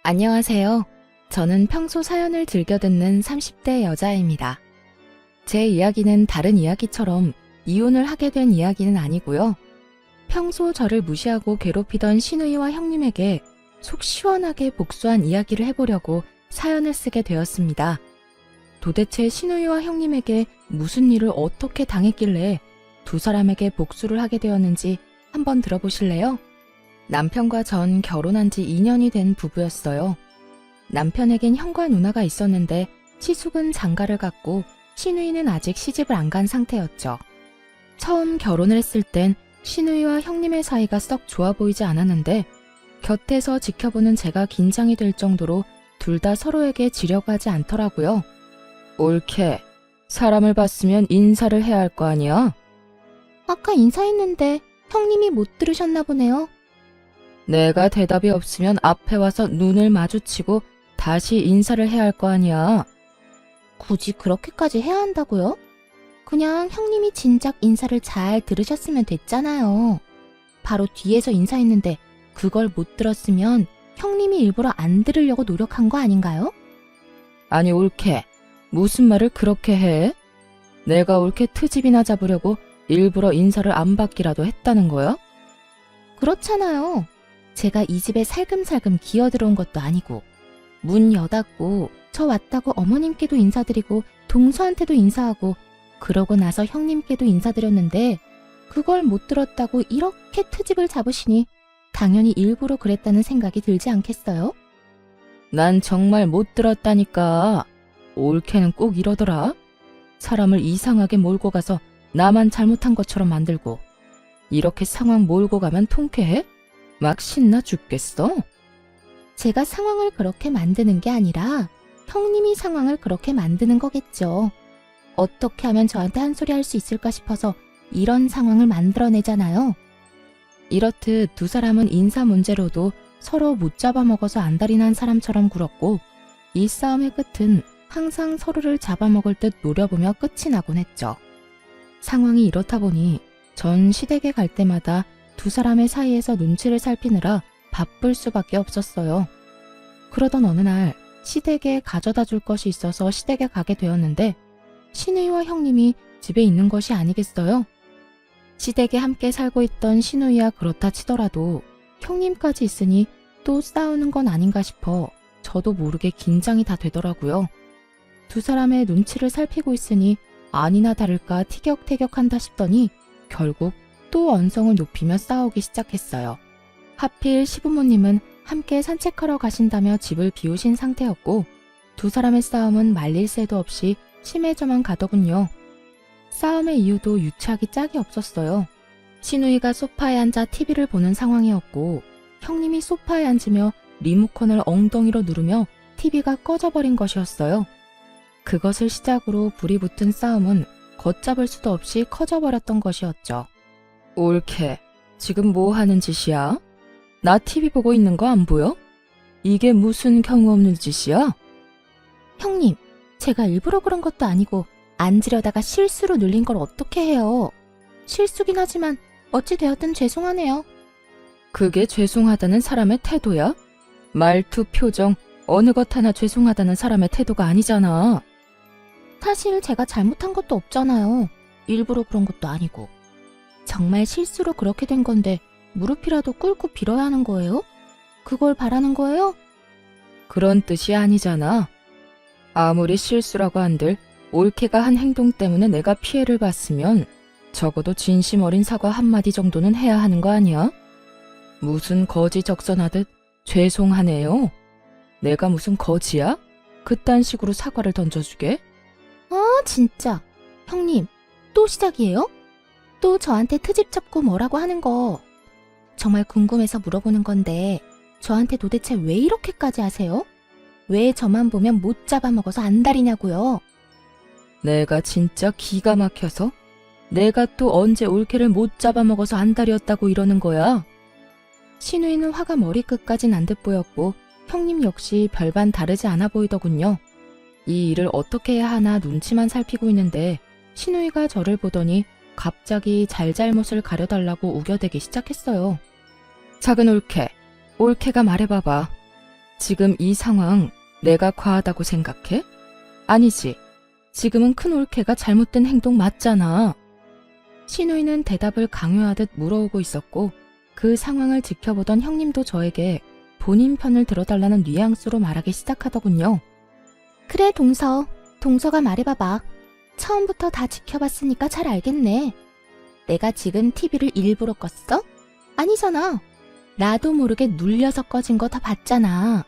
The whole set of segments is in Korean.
안녕하세요. 저는 평소 사연을 즐겨 듣는 30대 여자입니다. 제 이야기는 다른 이야기처럼 이혼을 하게 된 이야기는 아니고요. 평소 저를 무시하고 괴롭히던 시누이와 형님에게 속 시원하게 복수한 이야기를 해보려고 사연을 쓰게 되었습니다. 도대체 시누이와 형님에게 무슨 일을 어떻게 당했길래 두 사람에게 복수를 하게 되었는지 한번 들어보실래요? 남편과 전 결혼한 지 2년이 된 부부였어요. 남편에겐 형과 누나가 있었는데 시숙은 장가를 갔고 시누이는 아직 시집을 안 간 상태였죠. 처음 결혼을 했을 땐 시누이와 형님의 사이가 썩 좋아 보이지 않았는데 곁에서 지켜보는 제가 긴장이 될 정도로 둘 다 서로에게 지려고 하지 않더라고요. 옳게. 사람을 봤으면 인사를 해야 할 거 아니야? 아까 인사했는데 형님이 못 들으셨나 보네요. 내가 대답이 없으면 앞에 와서 눈을 마주치고 다시 인사를 해야 할 거 아니야. 굳이 그렇게까지 해야 한다고요? 그냥 형님이 진작 인사를 잘 들으셨으면 됐잖아요. 바로 뒤에서 인사했는데 그걸 못 들었으면 형님이 일부러 안 들으려고 노력한 거 아닌가요? 아니 옳게. 무슨 말을 그렇게 해? 내가 옳게 트집이나 잡으려고 일부러 인사를 안 받기라도 했다는 거야? 그렇잖아요. 제가 이 집에 살금살금 기어들어온 것도 아니고 문 여닫고 저 왔다고 어머님께도 인사드리고 동서한테도 인사하고 그러고 나서 형님께도 인사드렸는데 그걸 못 들었다고 이렇게 트집을 잡으시니 당연히 일부러 그랬다는 생각이 들지 않겠어요? 난 정말 못 들었다니까. 옳게는 꼭 이러더라. 사람을 이상하게 몰고 가서 나만 잘못한 것처럼 만들고 이렇게 상황 몰고 가면 통쾌해? 막 신나 죽겠어. 제가 상황을 그렇게 만드는 게 아니라 형님이 상황을 그렇게 만드는 거겠죠. 어떻게 하면 저한테 한 소리 할 수 있을까 싶어서 이런 상황을 만들어내잖아요. 이렇듯 두 사람은 인사 문제로도 서로 못 잡아먹어서 안달이 난 사람처럼 굴었고 이 싸움의 끝은 항상 서로를 잡아먹을 듯 노려보며 끝이 나곤 했죠. 상황이 이렇다 보니 전 시댁에 갈 때마다 두 사람의 사이에서 눈치를 살피느라 바쁠 수밖에 없었어요. 그러던 어느 날 시댁에 가져다 줄 것이 있어서 시댁에 가게 되었는데 시누이와 형님이 집에 있는 것이 아니겠어요? 시댁에 함께 살고 있던 시누이야 그렇다 치더라도 형님까지 있으니 또 싸우는 건 아닌가 싶어 저도 모르게 긴장이 다 되더라고요. 두 사람의 눈치를 살피고 있으니 아니나 다를까 티격태격한다 싶더니 결국 또 언성을 높이며 싸우기 시작했어요. 하필 시부모님은 함께 산책하러 가신다며 집을 비우신 상태였고 두 사람의 싸움은 말릴 새도 없이 심해져만 가더군요. 싸움의 이유도 유치하기 짝이 없었어요. 시누이가 소파에 앉아 TV를 보는 상황이었고 형님이 소파에 앉으며 리모컨을 엉덩이로 누르며 TV가 꺼져버린 것이었어요. 그것을 시작으로 불이 붙은 싸움은 걷잡을 수도 없이 커져버렸던 것이었죠. 옳게. 지금 뭐 하는 짓이야? 나 TV 보고 있는 거 안 보여? 이게 무슨 경우 없는 짓이야? 형님, 제가 일부러 그런 것도 아니고 앉으려다가 실수로 눌린 걸 어떻게 해요? 실수긴 하지만 어찌 되었든 죄송하네요. 그게 죄송하다는 사람의 태도야? 말투, 표정, 어느 것 하나 죄송하다는 사람의 태도가 아니잖아. 사실 제가 잘못한 것도 없잖아요. 일부러 그런 것도 아니고. 정말 실수로 그렇게 된 건데 무릎이라도 꿇고 빌어야 하는 거예요? 그걸 바라는 거예요? 그런 뜻이 아니잖아. 아무리 실수라고 한들 옳게가 한 행동 때문에 내가 피해를 봤으면 적어도 진심 어린 사과 한마디 정도는 해야 하는 거 아니야? 무슨 거지 적선하듯 죄송하네요. 내가 무슨 거지야? 그딴 식으로 사과를 던져주게? 아, 진짜. 형님, 또 시작이에요? 또 저한테 트집 잡고 뭐라고 하는 거. 정말 궁금해서 물어보는 건데 저한테 도대체 왜 이렇게까지 하세요? 왜 저만 보면 못 잡아먹어서 안달이냐고요? 내가 진짜 기가 막혀서? 내가 또 언제 옳게를 못 잡아먹어서 안달이었다고 이러는 거야? 시누이는 화가 머리끝까지 난 듯 보였고 형님 역시 별반 다르지 않아 보이더군요. 이 일을 어떻게 해야 하나 눈치만 살피고 있는데 시누이가 저를 보더니 갑자기 잘잘못을 가려달라고 우겨대기 시작했어요. 작은 옳게, 옳게가 말해봐봐. 지금 이 상황 내가 과하다고 생각해? 아니지. 지금은 큰 올케가 잘못된 행동 맞잖아. 신우이는 대답을 강요하듯 물어오고 있었고 그 상황을 지켜보던 형님도 저에게 본인 편을 들어달라는 뉘앙스로 말하기 시작하더군요. 그래, 동서가 말해봐봐. 처음부터 다 지켜봤으니까 잘 알겠네. 내가 지금 TV를 일부러 껐어? 아니잖아. 나도 모르게 눌려서 꺼진 거 다 봤잖아.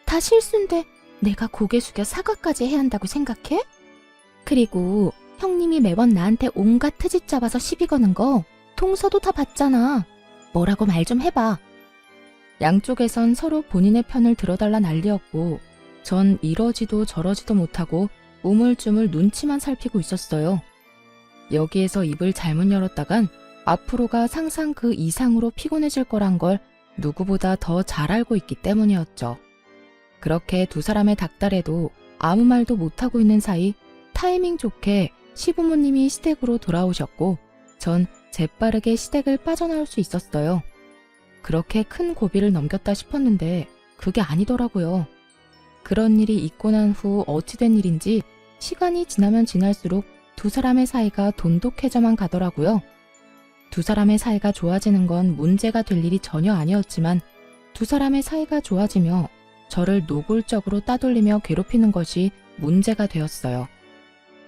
다 실수인데 내가 고개 숙여 사과까지 해야 한다고 생각해? 그리고 형님이 매번 나한테 온갖 트집 잡아서 시비 거는 거 동서도 다 봤잖아. 뭐라고 말 좀 해봐. 양쪽에선 서로 본인의 편을 들어달라 난리였고 전 이러지도 저러지도 못하고 우물쭈물 눈치만 살피고 있었어요. 여기에서 입을 잘못 열었다간 앞으로가 상상 그 이상으로 피곤해질 거란 걸 누구보다 더 잘 알고 있기 때문이었죠. 그렇게 두 사람의 닥달에도 아무 말도 못하고 있는 사이 타이밍 좋게 시부모님이 시댁으로 돌아오셨고 전 재빠르게 시댁을 빠져나올 수 있었어요. 그렇게 큰 고비를 넘겼다 싶었는데 그게 아니더라고요. 그런 일이 있고 난 후 어찌된 일인지 시간이 지나면 지날수록 두 사람의 사이가 돈독해져만 가더라고요. 두 사람의 사이가 좋아지는 건 문제가 될 일이 전혀 아니었지만 두 사람의 사이가 좋아지며 저를 노골적으로 따돌리며 괴롭히는 것이 문제가 되었어요.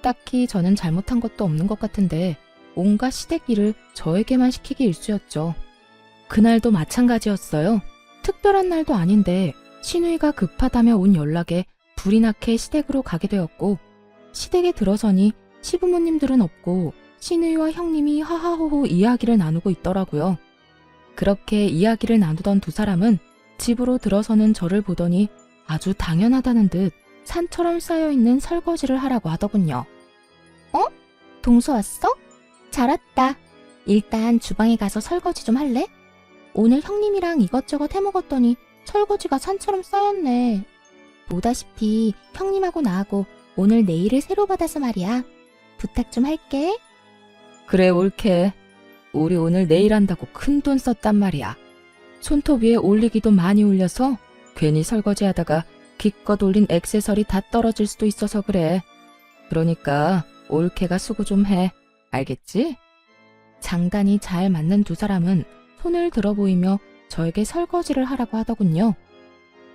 딱히 저는 잘못한 것도 없는 것 같은데 온갖 시댁 일을 저에게만 시키기 일쑤였죠. 그날도 마찬가지였어요. 특별한 날도 아닌데 신우이가 급하다며 온 연락에 불이 나게 시댁으로 가게 되었고 시댁에 들어서니 시부모님들은 없고 신우이와 형님이 하하호호 이야기를 나누고 있더라고요. 그렇게 이야기를 나누던 두 사람은 집으로 들어서는 저를 보더니 아주 당연하다는 듯 산처럼 쌓여있는 설거지를 하라고 하더군요. 동서 왔어? 잘 왔다. 일단 주방에 가서 설거지 좀 할래? 오늘 형님이랑 이것저것 해먹었더니 설거지가 산처럼 쌓였네. 보다시피 형님하고 나하고 오늘 네일을 새로 받아서 말이야. 부탁 좀 할게. 그래 옳게. 우리 오늘 내일 한다고 큰돈 썼단 말이야. 손톱 위에 올리기도 많이 올려서 괜히 설거지하다가 기껏 올린 액세서리 다 떨어질 수도 있어서 그래. 그러니까 옳게가 수고 좀 해. 알겠지? 장단이 잘 맞는 두 사람은 손을 들어 보이며 저에게 설거지를 하라고 하더군요.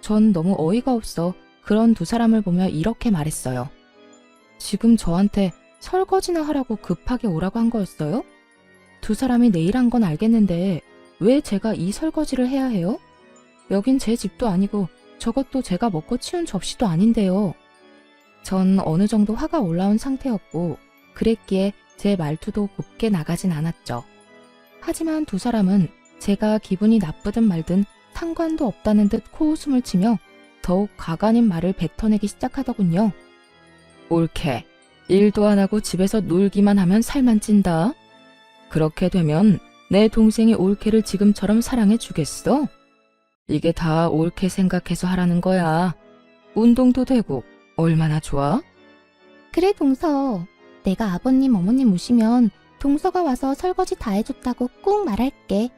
전 너무 어이가 없어 그런 두 사람을 보며 이렇게 말했어요. 지금 저한테 설거지나 하라고 급하게 오라고 한 거였어요? 두 사람이 내일 한 건 알겠는데 왜 제가 이 설거지를 해야 해요? 여긴 제 집도 아니고 저것도 제가 먹고 치운 접시도 아닌데요. 전 어느 정도 화가 올라온 상태였고 그랬기에 제 말투도 곱게 나가진 않았죠. 하지만 두 사람은 제가 기분이 나쁘든 말든 상관도 없다는 듯 코웃음을 치며 더욱 가관인 말을 뱉어내기 시작하더군요. 옳게. 일도 안 하고 집에서 놀기만 하면 살만 찐다. 그렇게 되면 내 동생이 옳게를 지금처럼 사랑해 주겠어? 이게 다 옳게 생각해서 하라는 거야. 운동도 되고 얼마나 좋아? 그래, 동서. 내가 아버님, 어머님 오시면 동서가 와서 설거지 다 해줬다고 꼭 말할게.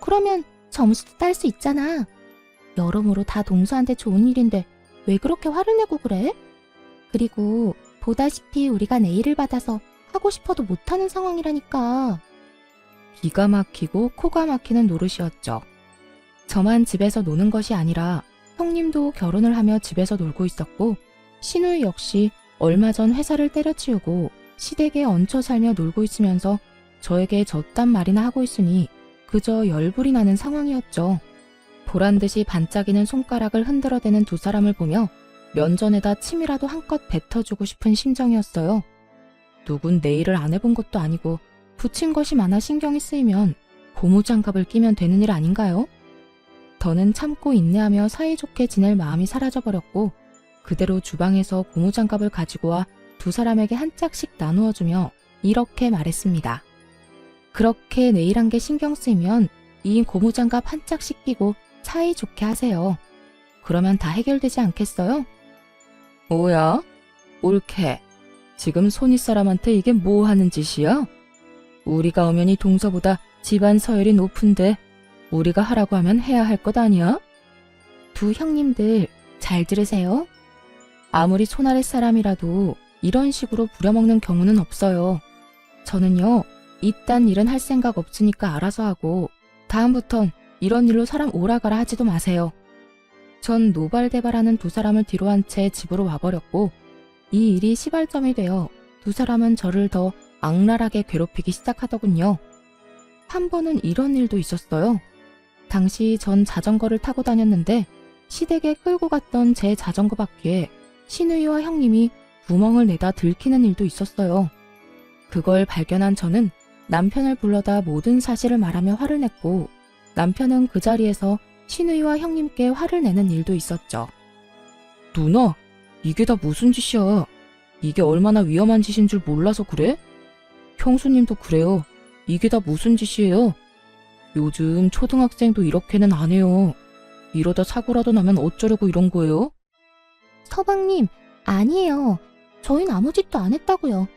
그러면 점수도 딸 수 있잖아. 여러모로 다 동서한테 좋은 일인데 왜 그렇게 화를 내고 그래? 그리고 보다시피 우리가 네일을 받아서 하고 싶어도 못하는 상황이라니까. 기가 막히고 코가 막히는 노릇이었죠. 저만 집에서 노는 것이 아니라 형님도 결혼을 하며 집에서 놀고 있었고 신우이 역시 얼마 전 회사를 때려치우고 시댁에 얹혀 살며 놀고 있으면서 저에게 저딴 말이나 하고 있으니 그저 열불이 나는 상황이었죠. 보란듯이 반짝이는 손가락을 흔들어대는 두 사람을 보며 면전에다 침이라도 한껏 뱉어주고 싶은 심정이었어요. 누군 네일을 안 해본 것도 아니고 붙인 것이 많아 신경이 쓰이면 고무장갑을 끼면 되는 일 아닌가요? 더는 참고 인내하며 사이좋게 지낼 마음이 사라져버렸고 그대로 주방에서 고무장갑을 가지고 와 두 사람에게 한 짝씩 나누어주며 이렇게 말했습니다. 그렇게 네일한 게 신경 쓰이면 이 고무장갑 한 짝씩 끼고 사이좋게 하세요. 그러면 다 해결되지 않겠어요? 뭐야? 옳게. 지금 손윗사람한테 이게 뭐 하는 짓이야? 우리가 엄연히 동서보다 집안 서열이 높은데 우리가 하라고 하면 해야 할 것 아니야? 두 형님들 잘 들으세요. 아무리 손아랫 사람이라도 이런 식으로 부려먹는 경우는 없어요. 저는요, 이딴 일은 할 생각 없으니까 알아서 하고 다음부턴 이런 일로 사람 오라가라 하지도 마세요. 전 노발대발하는 두 사람을 뒤로 한 채 집으로 와버렸고 이 일이 시발점이 되어 두 사람은 저를 더 악랄하게 괴롭히기 시작하더군요. 한 번은 이런 일도 있었어요. 당시 전 자전거를 타고 다녔는데 시댁에 끌고 갔던 제 자전거 바퀴에 신우이와 형님이 구멍을 내다 들키는 일도 있었어요. 그걸 발견한 저는 남편을 불러다 모든 사실을 말하며 화를 냈고 남편은 그 자리에서 신우이와 형님께 화를 내는 일도 있었죠. 누나, 이게 다 무슨 짓이야? 이게 얼마나 위험한 짓인 줄 몰라서 그래? 형수님도 그래요. 이게 다 무슨 짓이에요? 요즘 초등학생도 이렇게는 안 해요. 이러다 사고라도 나면 어쩌려고 이런 거예요? 서방님, 아니에요. 저희는 아무 짓도 안 했다고요.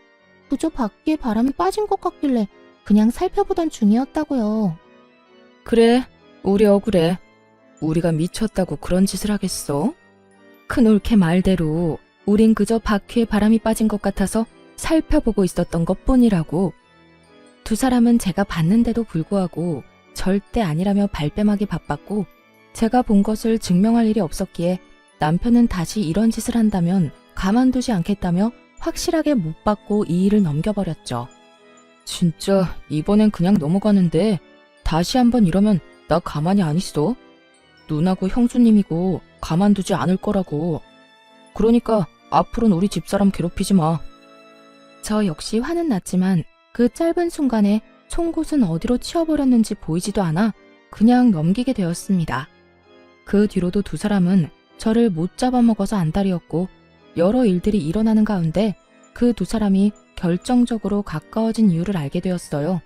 그저 바퀴에 바람이 빠진 것 같길래 그냥 살펴보던 중이었다고요. 그래, 우리 억울해. 우리가 미쳤다고 그런 짓을 하겠어? 큰올케 말대로 우린 그저 바퀴에 바람이 빠진 것 같아서 살펴보고 있었던 것뿐이라고. 두 사람은 제가 봤는데도 불구하고 절대 아니라며 발뺌하기 바빴고 제가 본 것을 증명할 일이 없었기에 남편은 다시 이런 짓을 한다면 가만두지 않겠다며 확실하게 못 받고 이 일을 넘겨버렸죠. 진짜 이번엔 그냥 넘어가는데 다시 한번 이러면 나 가만히 안 있어. 누나고 형수님이고 가만두지 않을 거라고. 그러니까 앞으로는 우리 집사람 괴롭히지 마. 저 역시 화는 났지만 그 짧은 순간에 송곳은 어디로 치워버렸는지 보이지도 않아 그냥 넘기게 되었습니다. 그 뒤로도 두 사람은 저를 못 잡아먹어서 안달이었고 여러 일들이 일어나는 가운데 그 두 사람이 결정적으로 가까워진 이유를 알게 되었어요.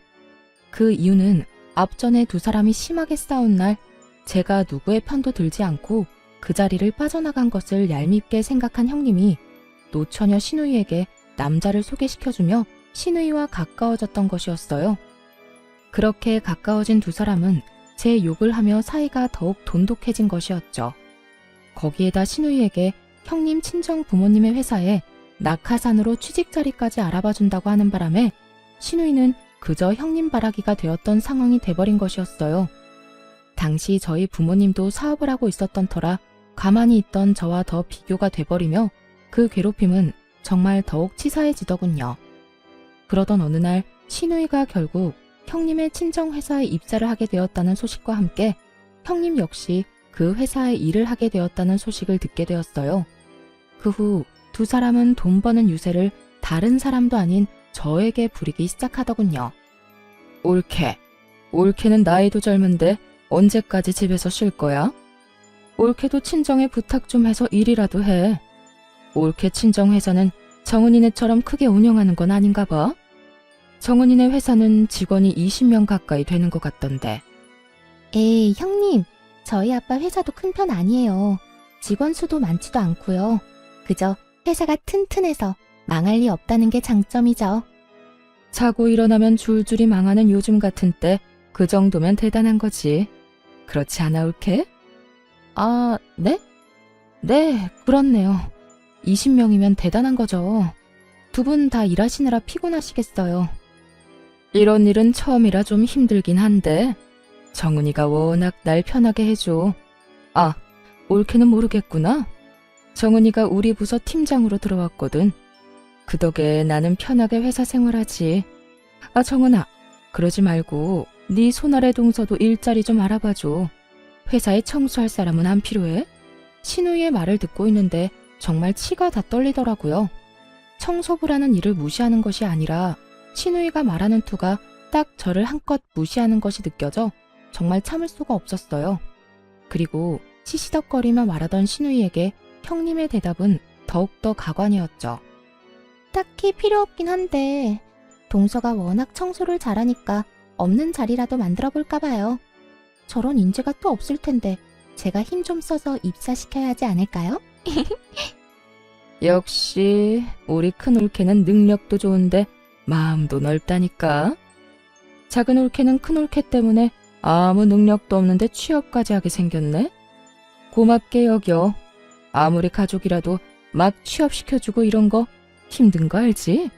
그 이유는 앞전에 두 사람이 심하게 싸운 날 제가 누구의 편도 들지 않고 그 자리를 빠져나간 것을 얄밉게 생각한 형님이 노처녀 신우이에게 남자를 소개시켜주며 신우이와 가까워졌던 것이었어요. 그렇게 가까워진 두 사람은 제 욕을 하며 사이가 더욱 돈독해진 것이었죠. 거기에다 신우이에게 형님 친정 부모님의 회사에 낙하산으로 취직 자리까지 알아봐준다고 하는 바람에 신우이는 그저 형님 바라기가 되었던 상황이 돼버린 것이었어요. 당시 저희 부모님도 사업을 하고 있었던 터라 가만히 있던 저와 더 비교가 돼버리며 그 괴롭힘은 정말 더욱 치사해지더군요. 그러던 어느 날 신우이가 결국 형님의 친정 회사에 입사를 하게 되었다는 소식과 함께 형님 역시 그 회사에 일을 하게 되었다는 소식을 듣게 되었어요. 그 후 두 사람은 돈 버는 유세를 다른 사람도 아닌 저에게 부리기 시작하더군요. 올케는 나이도 젊은데 언제까지 집에서 쉴 거야? 올케도 친정에 부탁 좀 해서 일이라도 해. 올케 친정 회사는 정은이네처럼 크게 운영하는 건 아닌가 봐. 정은이네 회사는 직원이 20명 가까이 되는 것 같던데. 에이, 형님. 저희 아빠 회사도 큰 편 아니에요. 직원 수도 많지도 않고요. 그저 회사가 튼튼해서 망할 리 없다는 게 장점이죠. 자고 일어나면 줄줄이 망하는 요즘 같은 때 그 정도면 대단한 거지. 그렇지 않아, 올케? 아, 네? 네, 그렇네요. 20명이면 대단한 거죠. 두 분 다 일하시느라 피곤하시겠어요. 이런 일은 처음이라 좀 힘들긴 한데 정은이가 워낙 날 편하게 해줘. 아, 올케는 모르겠구나. 정은이가 우리 부서 팀장으로 들어왔거든. 그 덕에 나는 편하게 회사 생활하지. 아, 정은아, 그러지 말고 네 손아래 동서도 일자리 좀 알아봐줘. 회사에 청소할 사람은 안 필요해? 신우이의 말을 듣고 있는데 정말 치가 다 떨리더라고요. 청소부라는 일을 무시하는 것이 아니라 신우이가 말하는 투가 딱 저를 한껏 무시하는 것이 느껴져 정말 참을 수가 없었어요. 그리고 시시덕거리며 말하던 신우이에게 형님의 대답은 더욱더 가관이었죠. 딱히 필요 없긴 한데 동서가 워낙 청소를 잘하니까 없는 자리라도 만들어 볼까 봐요. 저런 인재가 또 없을 텐데 제가 힘 좀 써서 입사시켜야 하지 않을까요? 역시 우리 큰 올케는 능력도 좋은데 마음도 넓다니까. 작은 올케는 큰 올케 때문에 아무 능력도 없는데 취업까지 하게 생겼네. 고맙게 여겨. 아무리 가족이라도 막 취업시켜주고 이런 거 힘든 거 알지?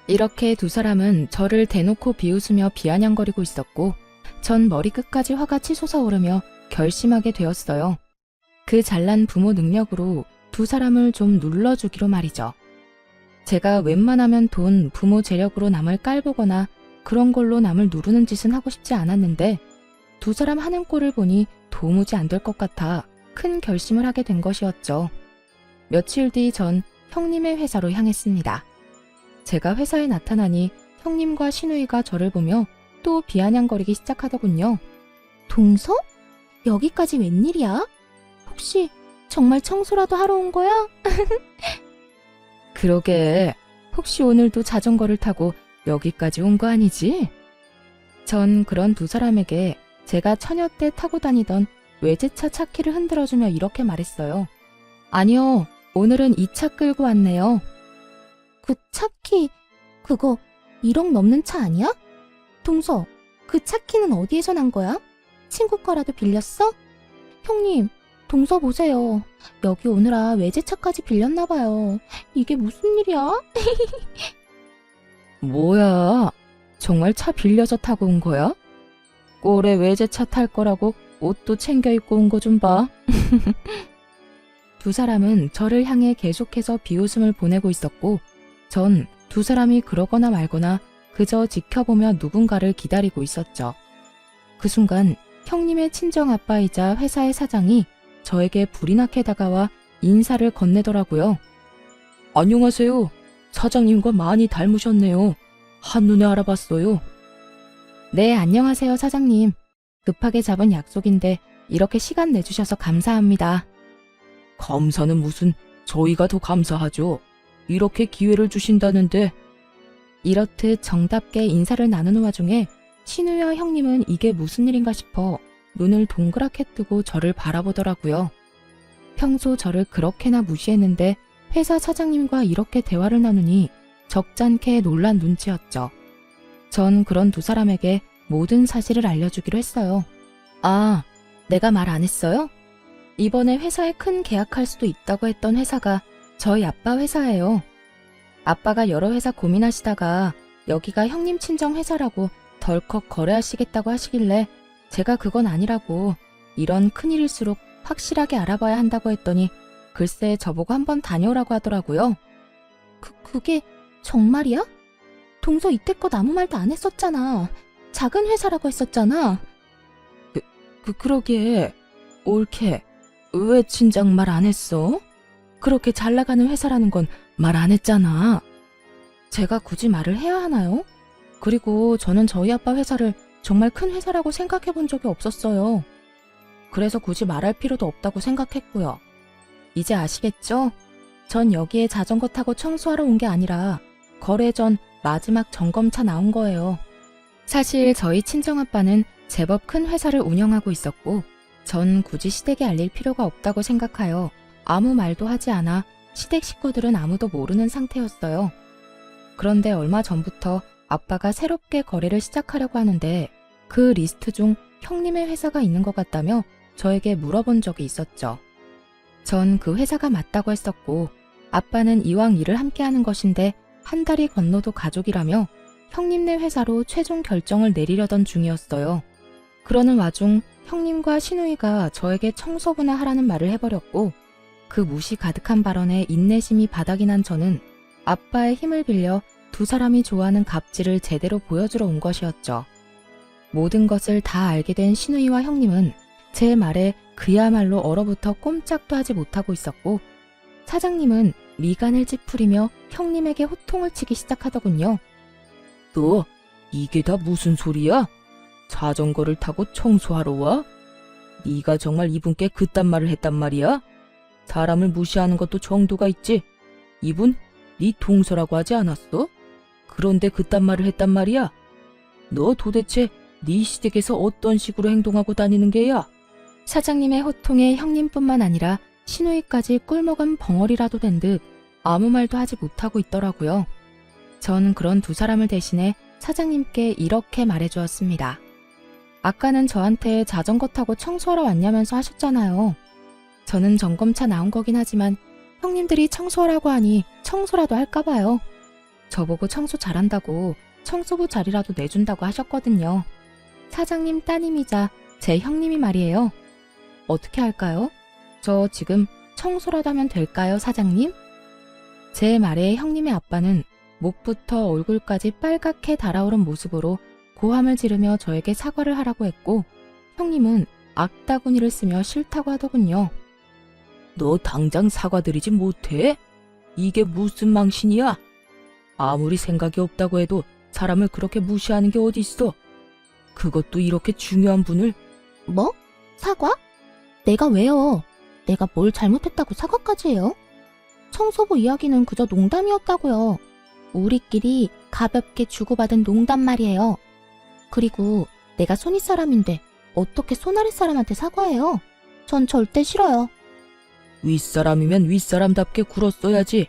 이렇게 두 사람은 저를 대놓고 비웃으며 비아냥거리고 있었고 전 머리끝까지 화가 치솟아오르며 결심하게 되었어요. 그 잘난 부모 능력으로 두 사람을 좀 눌러주기로 말이죠. 제가 웬만하면 돈, 부모 재력으로 남을 깔보거나 그런 걸로 남을 누르는 짓은 하고 싶지 않았는데 두 사람 하는 꼴을 보니 도무지 안 될 것 같아 큰 결심을 하게 된 것이었죠. 며칠 뒤 전 형님의 회사로 향했습니다. 제가 회사에 나타나니 형님과 신우이가 저를 보며 또 비아냥거리기 시작하더군요. 동서? 여기까지 웬일이야? 혹시 정말 청소라도 하러 온 거야? 그러게, 혹시 오늘도 자전거를 타고 여기까지 온 거 아니지? 전 그런 두 사람에게 제가 처녀 때 타고 다니던 외제차 차키를 흔들어주며 이렇게 말했어요. 아니요, 오늘은 이 차 끌고 왔네요. 그 차키, 그거 1억 넘는 차 아니야? 동서, 그 차키는 어디에서 난 거야? 친구 거라도 빌렸어? 형님, 동서 보세요. 여기 오느라 외제차까지 빌렸나 봐요. 이게 무슨 일이야? 뭐야, 정말 차 빌려서 타고 온 거야? 꼴에 외제차 탈 거라고 옷도 챙겨 입고 온 거 좀 봐. 두 사람은 저를 향해 계속해서 비웃음을 보내고 있었고 전 두 사람이 그러거나 말거나 그저 지켜보며 누군가를 기다리고 있었죠. 그 순간 형님의 친정아빠이자 회사의 사장이 저에게 불이 나게 다가와 인사를 건네더라고요. 안녕하세요. 사장님과 많이 닮으셨네요. 한눈에 알아봤어요. 네, 안녕하세요, 사장님. 급하게 잡은 약속인데 이렇게 시간 내주셔서 감사합니다. 감사는 무슨, 저희가 더 감사하죠. 이렇게 기회를 주신다는데. 이렇듯 정답게 인사를 나누는 와중에 신우와 형님은 이게 무슨 일인가 싶어 눈을 동그랗게 뜨고 저를 바라보더라고요. 평소 저를 그렇게나 무시했는데 회사 사장님과 이렇게 대화를 나누니 적잖게 놀란 눈치였죠. 전 그런 두 사람에게 모든 사실을 알려주기로 했어요. 아, 내가 말 안 했어요? 이번에 회사에 큰 계약할 수도 있다고 했던 회사가 저희 아빠 회사예요. 아빠가 여러 회사 고민하시다가 여기가 형님 친정 회사라고 덜컥 거래하시겠다고 하시길래 제가 그건 아니라고 이런 큰일일수록 확실하게 알아봐야 한다고 했더니 글쎄 저보고 한번 다녀오라고 하더라고요. 그게 정말이야? 동서 이때껏 아무 말도 안 했었잖아. 작은 회사라고 했었잖아. 그러게. 옳게. 왜 진작 말 안 했어? 그렇게 잘 나가는 회사라는 건 말 안 했잖아. 제가 굳이 말을 해야 하나요? 그리고 저는 저희 아빠 회사를 정말 큰 회사라고 생각해 본 적이 없었어요. 그래서 굳이 말할 필요도 없다고 생각했고요. 이제 아시겠죠? 전 여기에 자전거 타고 청소하러 온 게 아니라 거래 전 마지막 점검차 나온 거예요. 사실 저희 친정아빠는 제법 큰 회사를 운영하고 있었고 전 굳이 시댁에 알릴 필요가 없다고 생각하여 아무 말도 하지 않아 시댁 식구들은 아무도 모르는 상태였어요. 그런데 얼마 전부터 아빠가 새롭게 거래를 시작하려고 하는데 그 리스트 중 형님의 회사가 있는 것 같다며 저에게 물어본 적이 있었죠. 전 그 회사가 맞다고 했었고 아빠는 이왕 일을 함께 하는 것인데 한 달이 건너도 가족이라며 형님네 회사로 최종 결정을 내리려던 중이었어요. 그러는 와중 형님과 신우이가 저에게 청소부나 하라는 말을 해버렸고 그 무시 가득한 발언에 인내심이 바닥이 난 저는 아빠의 힘을 빌려 두 사람이 좋아하는 갑질을 제대로 보여주러 온 것이었죠. 모든 것을 다 알게 된 신우이와 형님은 제 말에 그야말로 얼어붙어 꼼짝도 하지 못하고 있었고 사장님은 미간을 찌푸리며 형님에게 호통을 치기 시작하더군요. 너 이게 다 무슨 소리야? 자전거를 타고 청소하러 와? 네가 정말 이분께 그딴 말을 했단 말이야? 사람을 무시하는 것도 정도가 있지. 이분 네 동서라고 하지 않았어? 그런데 그딴 말을 했단 말이야? 너 도대체 네 시댁에서 어떤 식으로 행동하고 다니는 게야? 사장님의 호통에 형님뿐만 아니라 신우이까지 꿀먹은 벙어리라도 된 듯 아무 말도 하지 못하고 있더라고요. 전 그런 두 사람을 대신해 사장님께 이렇게 말해주었습니다. 아까는 저한테 자전거 타고 청소하러 왔냐면서 하셨잖아요. 저는 점검차 나온 거긴 하지만 형님들이 청소하라고 하니 청소라도 할까 봐요. 저보고 청소 잘한다고 청소부 자리라도 내준다고 하셨거든요. 사장님 따님이자 제 형님이 말이에요. 어떻게 할까요? 저 지금 청소라도 하면 될까요, 사장님? 제 말에 형님의 아빠는 목부터 얼굴까지 빨갛게 달아오른 모습으로 고함을 지르며 저에게 사과를 하라고 했고, 형님은 악다구니를 쓰며 싫다고 하더군요. 너 당장 사과드리지 못해? 이게 무슨 망신이야? 아무리 생각이 없다고 해도 사람을 그렇게 무시하는 게 어딨어? 그것도 이렇게 중요한 분을. 뭐? 사과? 내가 왜요? 내가 뭘 잘못했다고 사과까지 해요? 청소부 이야기는 그저 농담이었다고요. 우리끼리 가볍게 주고받은 농담 말이에요. 그리고 내가 손윗 사람인데 어떻게 손아랫 사람한테 사과해요? 전 절대 싫어요. 윗사람이면 윗사람답게 굴었어야지.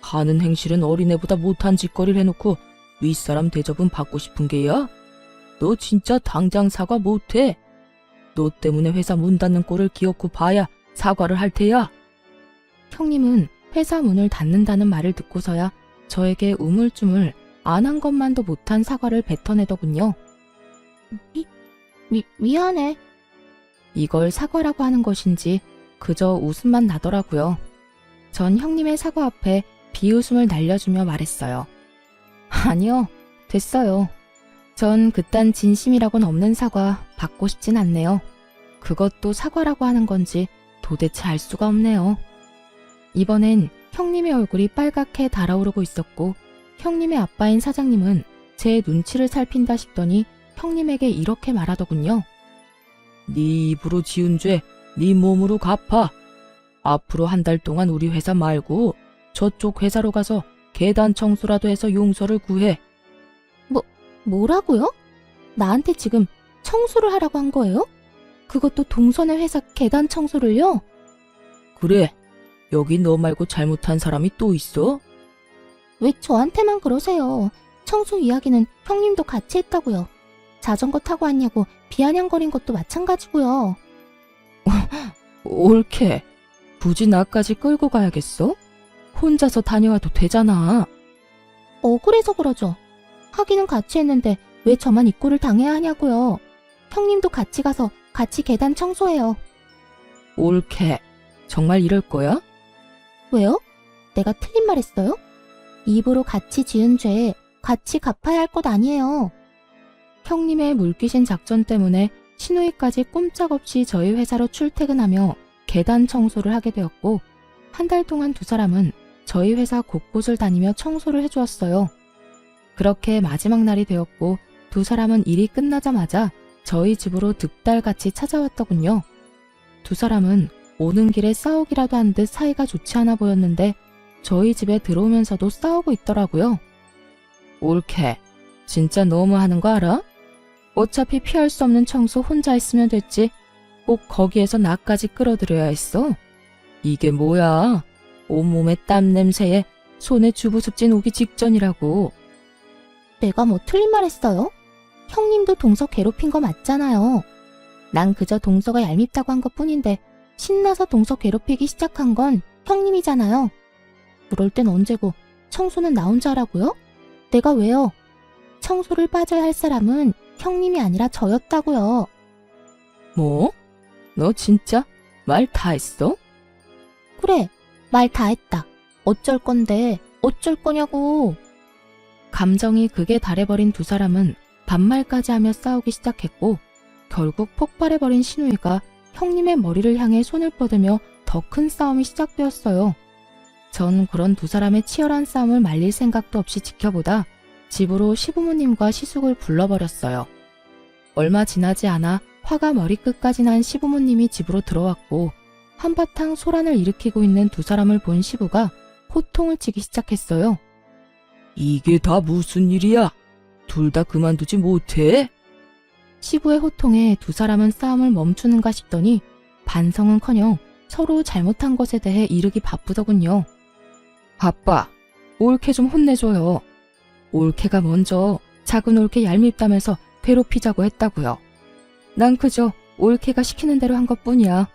하는 행실은 어린애보다 못한 짓거리를 해놓고 윗사람 대접은 받고 싶은 게야? 너 진짜 당장 사과 못해? 너 때문에 회사 문 닫는 꼴을 기어코 봐야 사과를 할 테야. 형님은 회사 문을 닫는다는 말을 듣고서야 저에게 우물쭈물 안 한 것만도 못한 사과를 뱉어내더군요. 미안해. 이걸 사과라고 하는 것인지 그저 웃음만 나더라고요. 전 형님의 사과 앞에 비웃음을 날려주며 말했어요. 아니요, 됐어요. 전 그딴 진심이라고는 없는 사과 받고 싶진 않네요. 그것도 사과라고 하는 건지 도대체 알 수가 없네요. 이번엔 형님의 얼굴이 빨갛게 달아오르고 있었고, 형님의 아빠인 사장님은 제 눈치를 살핀다 싶더니 형님에게 이렇게 말하더군요. 네 입으로 지은 죄 네 몸으로 갚아. 앞으로 한 달 동안 우리 회사 말고 저쪽 회사로 가서 계단 청소라도 해서 용서를 구해. 뭐라고요? 나한테 지금 청소를 하라고 한 거예요? 그것도 동선의 회사 계단 청소를요? 그래, 여기 너 말고 잘못한 사람이 또 있어? 왜 저한테만 그러세요? 청소 이야기는 형님도 같이 했다고요. 자전거 타고 왔냐고 비아냥거린 것도 마찬가지고요. 옳게. 굳이 나까지 끌고 가야겠어? 혼자서 다녀와도 되잖아. 억울해서 그러죠. 하기는 같이 했는데 왜 저만 이 꼴을 당해야 하냐고요. 형님도 같이 가서 같이 계단 청소해요. 옳게. 정말 이럴 거야? 왜요? 내가 틀린 말 했어요? 입으로 같이 지은 죄 같이 갚아야 할 것 아니에요. 형님의 물귀신 작전 때문에 신우이까지 꼼짝없이 저희 회사로 출퇴근하며 계단 청소를 하게 되었고, 한 달 동안 두 사람은 저희 회사 곳곳을 다니며 청소를 해주었어요. 그렇게 마지막 날이 되었고, 두 사람은 일이 끝나자마자 저희 집으로 득달같이 찾아왔더군요. 두 사람은 오는 길에 싸우기라도 한 듯 사이가 좋지 않아 보였는데 저희 집에 들어오면서도 싸우고 있더라고요. 옳게. 진짜 너무하는 거 알아? 어차피 피할 수 없는 청소 혼자 했으면 됐지. 꼭 거기에서 나까지 끌어들여야 했어. 이게 뭐야? 온몸에 땀 냄새에 손에 주부습진 오기 직전이라고. 내가 뭐 틀린 말 했어요? 형님도 동서 괴롭힌 거 맞잖아요. 난 그저 동서가 얄밉다고 한 것뿐인데 신나서 동서 괴롭히기 시작한 건 형님이잖아요. 그럴 땐 언제고 청소는 나 혼자 하라고요? 내가 왜요? 청소를 빠져야 할 사람은 형님이 아니라 저였다고요. 뭐? 너 진짜 말 다 했어? 그래, 말 다 했다. 어쩔 건데 어쩔 거냐고. 감정이 극에 달해버린 두 사람은 반말까지 하며 싸우기 시작했고, 결국 폭발해버린 신우이가 형님의 머리를 향해 손을 뻗으며 더 큰 싸움이 시작되었어요. 전 그런 두 사람의 치열한 싸움을 말릴 생각도 없이 지켜보다 집으로 시부모님과 시숙을 불러버렸어요. 얼마 지나지 않아 화가 머리끝까지 난 시부모님이 집으로 들어왔고, 한바탕 소란을 일으키고 있는 두 사람을 본 시부가 호통을 치기 시작했어요. 이게 다 무슨 일이야? 둘 다 그만두지 못해? 시부의 호통에 두 사람은 싸움을 멈추는가 싶더니 반성은커녕 서로 잘못한 것에 대해 이르기 바쁘더군요. 아빠, 올케 좀 혼내줘요. 올케가 먼저 작은 올케 얄밉다면서 괴롭히자고 했다고요. 난 그저 올케가 시키는 대로 한 것뿐이야.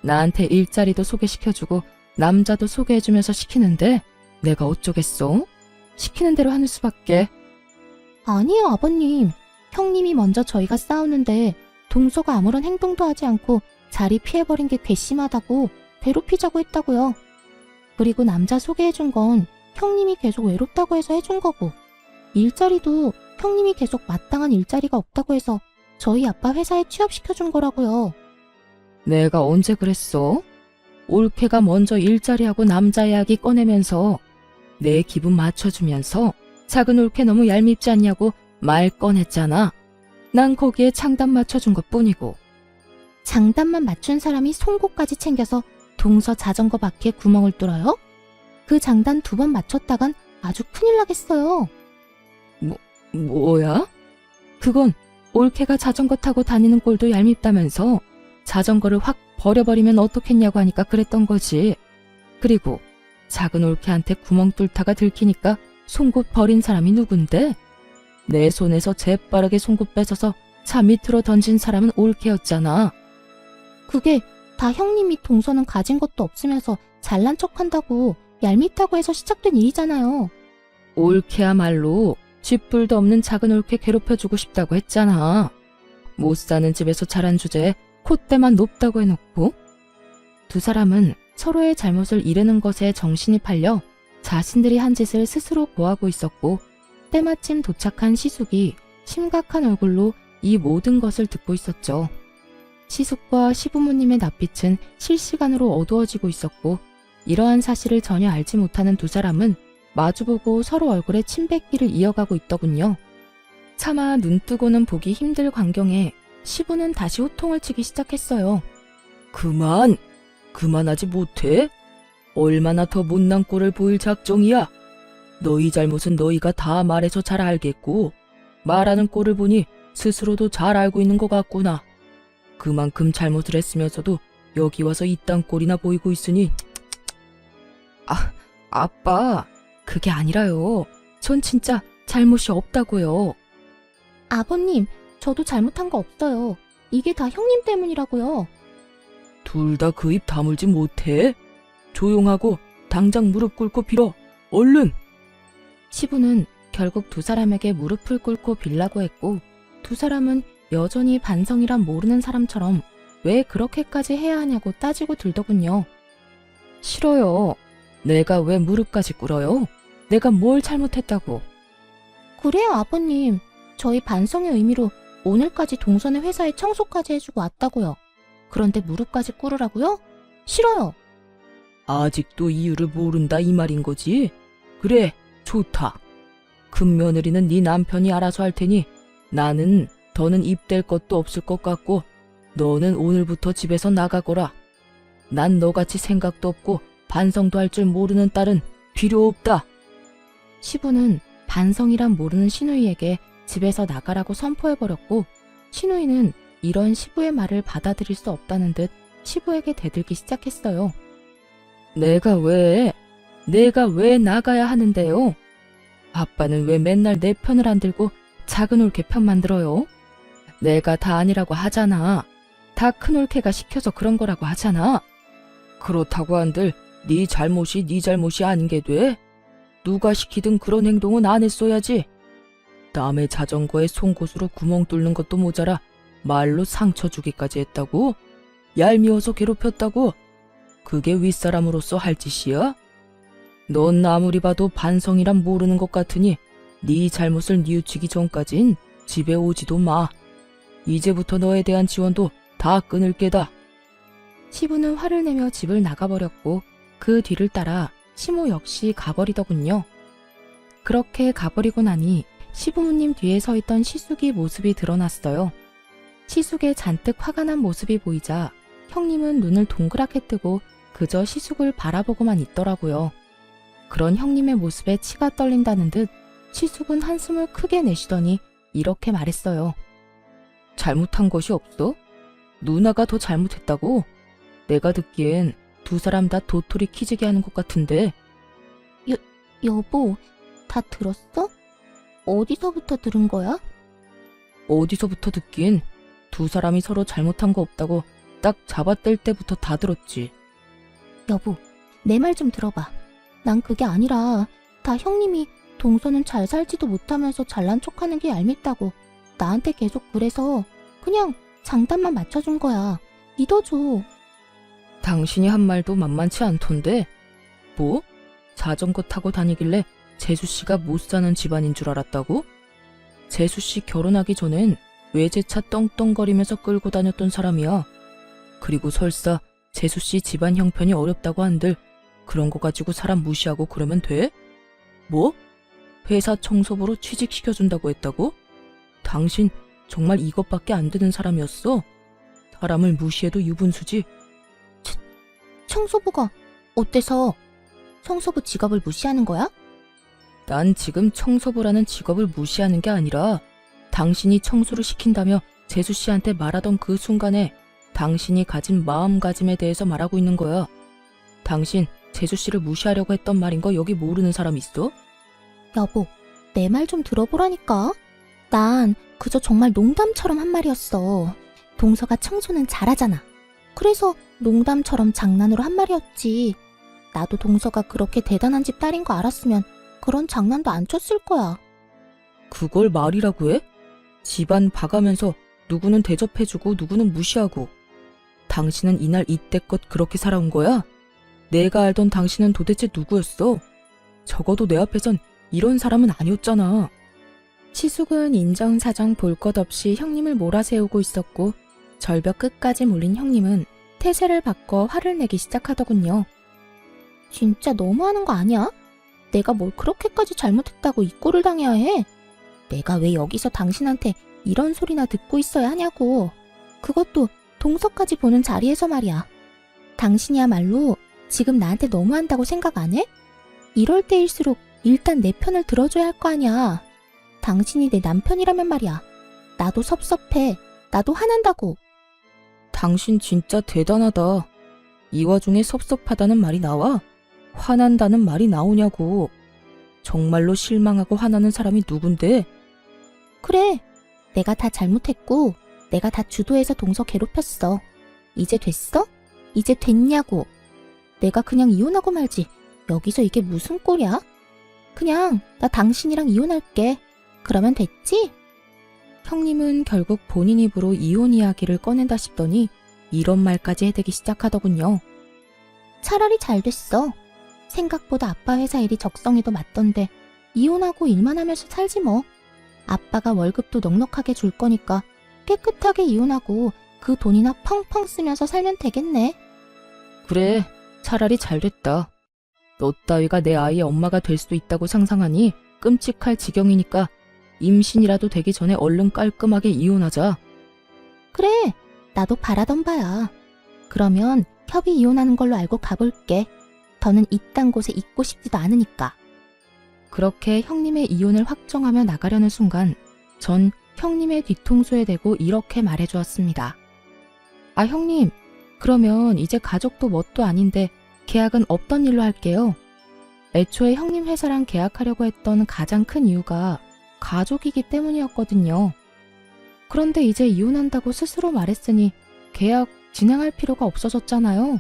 나한테 일자리도 소개시켜주고 남자도 소개해주면서 시키는데 내가 어쩌겠어? 시키는 대로 하는 수밖에. 아니에요, 아버님. 형님이 먼저 저희가 싸우는데 동서가 아무런 행동도 하지 않고 자리 피해버린 게 괘씸하다고 괴롭히자고 했다고요. 그리고 남자 소개해준 건 형님이 계속 외롭다고 해서 해준 거고, 일자리도 형님이 계속 마땅한 일자리가 없다고 해서 저희 아빠 회사에 취업시켜준 거라고요. 내가 언제 그랬어? 올케가 먼저 일자리하고 남자 이야기 꺼내면서 내 기분 맞춰주면서 작은 올케 너무 얄밉지 않냐고 말 꺼냈잖아. 난 거기에 장단 맞춰준 것뿐이고. 장단만 맞춘 사람이 송곳까지 챙겨서 동서 자전거 바퀴에 구멍을 뚫어요? 그 장단 2번 맞췄다간 아주 큰일 나겠어요. 뭐야? 그건 올케가 자전거 타고 다니는 꼴도 얄밉다면서 자전거를 확 버려버리면 어떻겠냐고 하니까 그랬던 거지. 그리고 작은 올케한테 구멍 뚫다가 들키니까 송곳 버린 사람이 누군데? 내 손에서 재빠르게 송곳 뺏어서 차 밑으로 던진 사람은 올케였잖아. 그게 다 형님이 동서는 가진 것도 없으면서 잘난 척한다고 얄밉다고 해서 시작된 일이잖아요. 올케야말로 쥐뿔도 없는 작은 올케 괴롭혀주고 싶다고 했잖아. 못 사는 집에서 자란 주제에 콧대만 높다고 해놓고. 두 사람은 서로의 잘못을 이르는 것에 정신이 팔려 자신들이 한 짓을 스스로 고하고 있었고, 때마침 도착한 시숙이 심각한 얼굴로 이 모든 것을 듣고 있었죠. 시숙과 시부모님의 낯빛은 실시간으로 어두워지고 있었고, 이러한 사실을 전혀 알지 못하는 두 사람은 마주보고 서로 얼굴에 침 뱉기를 이어가고 있더군요. 차마 눈뜨고는 보기 힘들 광경에 시부는 다시 호통을 치기 시작했어요. 그만하지 못해? 얼마나 더 못난 꼴을 보일 작정이야? 너희 잘못은 너희가 다 말해서 잘 알겠고, 말하는 꼴을 보니 스스로도 잘 알고 있는 것 같구나. 그만큼 잘못을 했으면서도 여기 와서 이딴 꼴이나 보이고 있으니. 아빠, 그게 아니라요. 전 진짜 잘못이 없다고요. 아버님, 저도 잘못한 거 없어요. 이게 다 형님 때문이라고요. 둘 다 그 입 다물지 못해? 조용하고 당장 무릎 꿇고 빌어. 얼른! 시부는 결국 두 사람에게 무릎을 꿇고 빌라고 했고, 두 사람은 여전히 반성이란 모르는 사람처럼 왜 그렇게까지 해야 하냐고 따지고 들더군요. 싫어요. 내가 왜 무릎까지 꿇어요? 내가 뭘 잘못했다고. 그래요, 아버님. 저희 반성의 의미로 오늘까지 동선의 회사에 청소까지 해주고 왔다고요. 그런데 무릎까지 꿇으라고요? 싫어요. 아직도 이유를 모른다 이 말인 거지? 그래, 좋다. 큰 며느리는 네 남편이 알아서 할 테니 나는 더는 입댈 것도 없을 것 같고, 너는 오늘부터 집에서 나가거라. 난 너같이 생각도 없고 반성도 할 줄 모르는 딸은 필요 없다. 시부는 반성이란 모르는 시누이에게 집에서 나가라고 선포해버렸고, 시누이는 이런 시부의 말을 받아들일 수 없다는 듯 시부에게 대들기 시작했어요. 내가 왜 나가야 하는데요? 아빠는 왜 맨날 내 편을 안 들고 작은 올케 편만 들어요? 내가 다 아니라고 하잖아. 다 큰 올케가 시켜서 그런 거라고 하잖아. 그렇다고 한들 네 잘못이 아닌 게 돼? 누가 시키든 그런 행동은 안 했어야지. 남의 자전거에 송곳으로 구멍 뚫는 것도 모자라 말로 상처 주기까지 했다고? 얄미워서 괴롭혔다고? 그게 윗사람으로서 할 짓이야? 넌 아무리 봐도 반성이란 모르는 것 같으니 네 잘못을 뉘우치기 전까진 집에 오지도 마. 이제부터 너에 대한 지원도 다 끊을 게다. 시부는 화를 내며 집을 나가버렸고, 그 뒤를 따라 시모 역시 가버리더군요. 그렇게 가버리고 나니 시부모님 뒤에 서 있던 시숙이 모습이 드러났어요. 시숙의 잔뜩 화가 난 모습이 보이자 형님은 눈을 동그랗게 뜨고 그저 시숙을 바라보고만 있더라고요. 그런 형님의 모습에 치가 떨린다는 듯 시숙은 한숨을 크게 내쉬더니 이렇게 말했어요. 잘못한 것이 없어? 누나가 더 잘못했다고? 내가 듣기엔 두 사람 다 도토리 키지게 하는 것 같은데. 여보, 다 들었어? 어디서부터 들은 거야? 어디서부터 듣긴. 두 사람이 서로 잘못한 거 없다고 딱 잡아뗄 때부터 다 들었지. 여보, 내 말 좀 들어봐. 난 그게 아니라 다 형님이 동서는 잘 살지도 못하면서 잘난 척하는 게 얄밉다고 나한테 계속 그래서 그냥 장단만 맞춰준 거야. 믿어줘. 당신이 한 말도 만만치 않던데? 뭐? 자전거 타고 다니길래 재수씨가 못 사는 집안인 줄 알았다고? 재수씨 결혼하기 전엔 외제차 떵떵거리면서 끌고 다녔던 사람이야. 그리고 설사 재수씨 집안 형편이 어렵다고 한들 그런 거 가지고 사람 무시하고 그러면 돼? 뭐? 회사 청소부로 취직시켜준다고 했다고? 당신 정말 이것밖에 안 되는 사람이었어? 사람을 무시해도 유분수지? 청소부가 어때서? 청소부 직업을 무시하는 거야? 난 지금 청소부라는 직업을 무시하는 게 아니라 당신이 청소를 시킨다며 재수씨한테 말하던 그 순간에 당신이 가진 마음가짐에 대해서 말하고 있는 거야. 당신 재수씨를 무시하려고 했던 말인 거 여기 모르는 사람 있어? 여보, 내 말 좀 들어보라니까. 난 그저 정말 농담처럼 한 말이었어. 동서가 청소는 잘하잖아. 그래서 농담처럼 장난으로 한 말이었지. 나도 동서가 그렇게 대단한 집 딸인 거 알았으면 그런 장난도 안 쳤을 거야. 그걸 말이라고 해? 집안 봐가면서 누구는 대접해주고 누구는 무시하고. 당신은 이날 이때껏 그렇게 살아온 거야? 내가 알던 당신은 도대체 누구였어? 적어도 내 앞에선 이런 사람은 아니었잖아. 치숙은 인정사정 볼 것 없이 형님을 몰아세우고 있었고 절벽 끝까지 몰린 형님은 태세를 바꿔 화를 내기 시작하더군요. 진짜 너무하는 거 아니야? 내가 뭘 그렇게까지 잘못했다고 이 꼴을 당해야 해? 내가 왜 여기서 당신한테 이런 소리나 듣고 있어야 하냐고. 그것도 동서까지 보는 자리에서 말이야. 당신이야말로 지금 나한테 너무한다고 생각 안 해? 이럴 때일수록 일단 내 편을 들어줘야 할 거 아니야. 당신이 내 남편이라면 말이야. 나도 섭섭해. 나도 화난다고. 당신 진짜 대단하다. 이 와중에 섭섭하다는 말이 나와? 화난다는 말이 나오냐고. 정말로 실망하고 화나는 사람이 누군데? 그래. 내가 다 잘못했고 내가 다 주도해서 동서 괴롭혔어. 이제 됐어? 이제 됐냐고. 내가 그냥 이혼하고 말지. 여기서 이게 무슨 꼴이야? 그냥 나 당신이랑 이혼할게. 그러면 됐지? 형님은 결국 본인 입으로 이혼 이야기를 꺼낸다 싶더니 이런 말까지 해대기 시작하더군요. 차라리 잘 됐어. 생각보다 아빠 회사 일이 적성에도 맞던데 이혼하고 일만 하면서 살지 뭐. 아빠가 월급도 넉넉하게 줄 거니까 깨끗하게 이혼하고 그 돈이나 펑펑 쓰면서 살면 되겠네. 그래, 차라리 잘 됐다. 너 따위가 내 아이의 엄마가 될 수도 있다고 상상하니 끔찍할 지경이니까 임신이라도 되기 전에 얼른 깔끔하게 이혼하자. 그래, 나도 바라던 바야. 그러면 협의 이혼하는 걸로 알고 가볼게. 더는 이딴 곳에 있고 싶지도 않으니까. 그렇게 형님의 이혼을 확정하며 나가려는 순간 전 형님의 뒤통수에 대고 이렇게 말해주었습니다. 아, 형님, 그러면 이제 가족도 뭣도 아닌데 계약은 없던 일로 할게요. 애초에 형님 회사랑 계약하려고 했던 가장 큰 이유가 가족이기 때문이었거든요. 그런데 이제 이혼한다고 스스로 말했으니 계약 진행할 필요가 없어졌잖아요.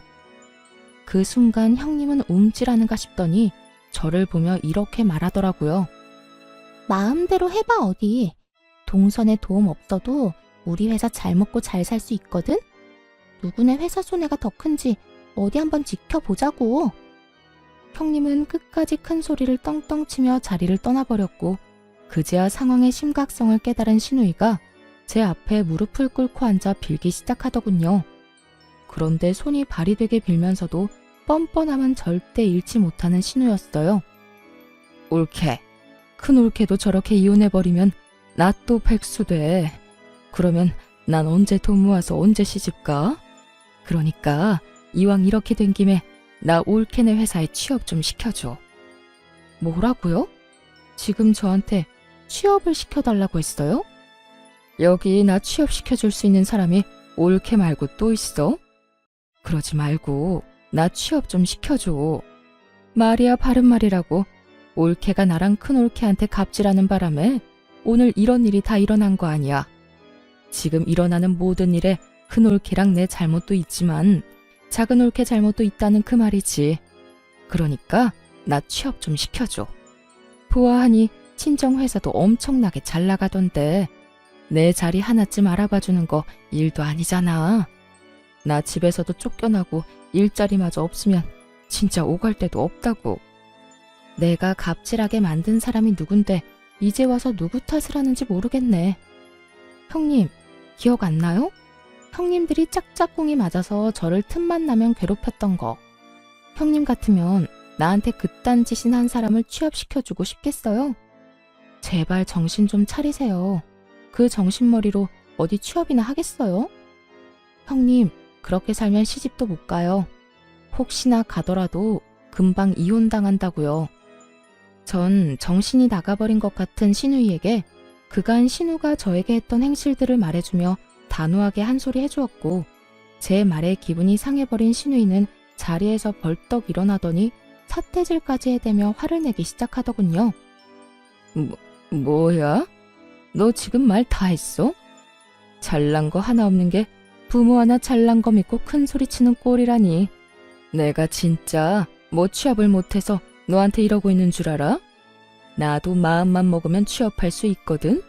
그 순간 형님은 움찔하는가 싶더니 저를 보며 이렇게 말하더라고요. 마음대로 해봐 어디. 동선에 도움 없어도 우리 회사 잘 먹고 잘 살 수 있거든? 누구네 회사 손해가 더 큰지 어디 한번 지켜보자고. 형님은 끝까지 큰 소리를 떵떵 치며 자리를 떠나버렸고 그제야 상황의 심각성을 깨달은 신우이가 제 앞에 무릎을 꿇고 앉아 빌기 시작하더군요. 그런데 손이 발이 되게 빌면서도 뻔뻔함은 절대 잃지 못하는 신우였어요. 올케, 큰 올케도 저렇게 이혼해버리면 나 또 백수돼. 그러면 난 언제 돈 모아서 언제 시집가? 그러니까 이왕 이렇게 된 김에 나 올케네 회사에 취업 좀 시켜줘. 뭐라고요? 지금 저한테 취업을 시켜달라고 했어요? 여기 나 취업시켜줄 수 있는 사람이 올케 말고 또 있어? 그러지 말고 나 취업 좀 시켜줘. 말이야 바른 말이라고. 올케가 나랑 큰 올케한테 갑질하는 바람에 오늘 이런 일이 다 일어난 거 아니야. 지금 일어나는 모든 일에 큰 올케랑 내 잘못도 있지만 작은 올케 잘못도 있다는 그 말이지. 그러니까 나 취업 좀 시켜줘. 보아하니 친정 회사도 엄청나게 잘 나가던데 내 자리 하나쯤 알아봐주는 거 일도 아니잖아. 나 집에서도 쫓겨나고 일자리마저 없으면 진짜 오갈 데도 없다고. 내가 갑질하게 만든 사람이 누군데 이제 와서 누구 탓을 하는지 모르겠네. 형님, 기억 안 나요? 형님들이 짝짝꿍이 맞아서 저를 틈만 나면 괴롭혔던 거. 형님 같으면 나한테 그딴 짓이나 한 사람을 취업시켜주고 싶겠어요? 제발 정신 좀 차리세요. 그 정신머리로 어디 취업이나 하겠어요? 형님, 그렇게 살면 시집도 못 가요. 혹시나 가더라도 금방 이혼당한다고요. 전 정신이 나가버린 것 같은 신우이에게 그간 신우가 저에게 했던 행실들을 말해주며 단호하게 한 소리 해주었고, 제 말에 기분이 상해버린 신우이는 자리에서 벌떡 일어나더니 사태질까지 해대며 화를 내기 시작하더군요. 뭐야? 너 지금 말 다 했어? 잘난 거 하나 없는 게 부모 하나 잘난 거 믿고 큰 소리 치는 꼴이라니. 내가 진짜 뭐 취업을 못해서 너한테 이러고 있는 줄 알아? 나도 마음만 먹으면 취업할 수 있거든.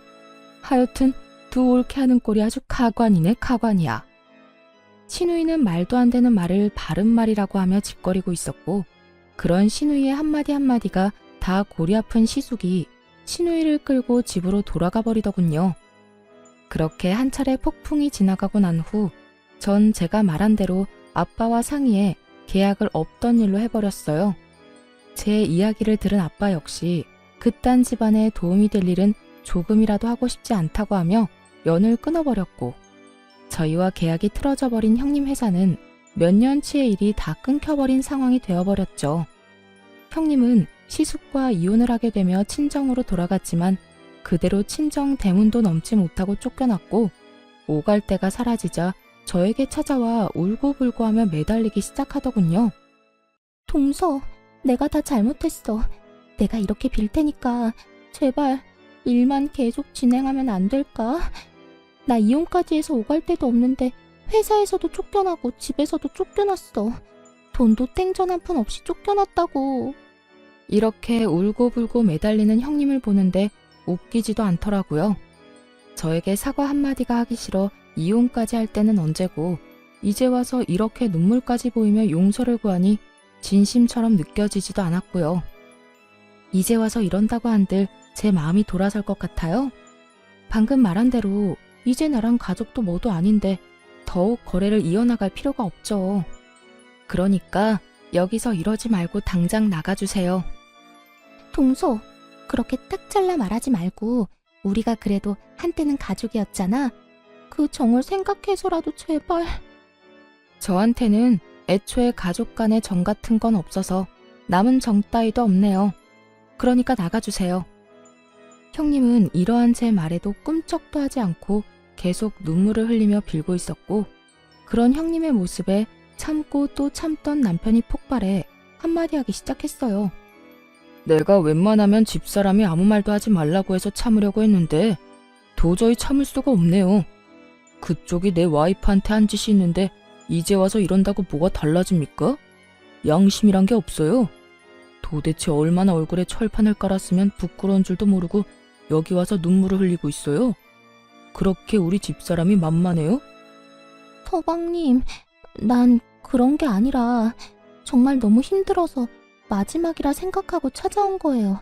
하여튼 두 옳게 하는 꼴이 아주 가관이네, 가관이야. 신우이는 말도 안 되는 말을 바른 말이라고 하며 짓거리고 있었고, 그런 신우이의 한마디 한마디가 다 골이 아픈 시숙이 신우이를 끌고 집으로 돌아가 버리더군요. 그렇게 한 차례 폭풍이 지나가고 난 후 전 제가 말한 대로 아빠와 상의해 계약을 없던 일로 해버렸어요. 제 이야기를 들은 아빠 역시 그딴 집안에 도움이 될 일은 조금이라도 하고 싶지 않다고 하며 연을 끊어버렸고, 저희와 계약이 틀어져 버린 형님 회사는 몇 년치의 일이 다 끊겨버린 상황이 되어버렸죠. 형님은 시숙과 이혼을 하게 되며 친정으로 돌아갔지만 그대로 친정 대문도 넘지 못하고 쫓겨났고, 오갈 데가 사라지자 저에게 찾아와 울고불고하며 매달리기 시작하더군요. 동서, 내가 다 잘못했어. 내가 이렇게 빌 테니까 제발 일만 계속 진행하면 안 될까? 나 이혼까지 해서 오갈 데도 없는데 회사에서도 쫓겨나고 집에서도 쫓겨났어. 돈도 땡전 한 푼 없이 쫓겨났다고. 이렇게 울고불고 매달리는 형님을 보는데 웃기지도 않더라고요. 저에게 사과 한마디가 하기 싫어 이혼까지 할 때는 언제고, 이제 와서 이렇게 눈물까지 보이며 용서를 구하니 진심처럼 느껴지지도 않았고요. 이제 와서 이런다고 한들 제 마음이 돌아설 것 같아요. 방금 말한 대로 이제 나랑 가족도 뭐도 아닌데 더욱 거래를 이어나갈 필요가 없죠. 그러니까 여기서 이러지 말고 당장 나가주세요. 동서, 그렇게 딱 잘라 말하지 말고 우리가 그래도 한때는 가족이었잖아. 그 정을 생각해서라도 제발. 저한테는 애초에 가족 간의 정 같은 건 없어서 남은 정 따위도 없네요. 그러니까 나가주세요. 형님은 이러한 제 말에도 꿈쩍도 하지 않고 계속 눈물을 흘리며 빌고 있었고, 그런 형님의 모습에 참고 또 참던 남편이 폭발해 한마디 하기 시작했어요. 내가 웬만하면 집사람이 아무 말도 하지 말라고 해서 참으려고 했는데 도저히 참을 수가 없네요. 그쪽이 내 와이프한테 한 짓이 있는데 이제 와서 이런다고 뭐가 달라집니까? 양심이란 게 없어요. 도대체 얼마나 얼굴에 철판을 깔았으면 부끄러운 줄도 모르고 여기 와서 눈물을 흘리고 있어요. 그렇게 우리 집사람이 만만해요? 서방님, 난 그런 게 아니라 정말 너무 힘들어서 마지막이라 생각하고 찾아온 거예요.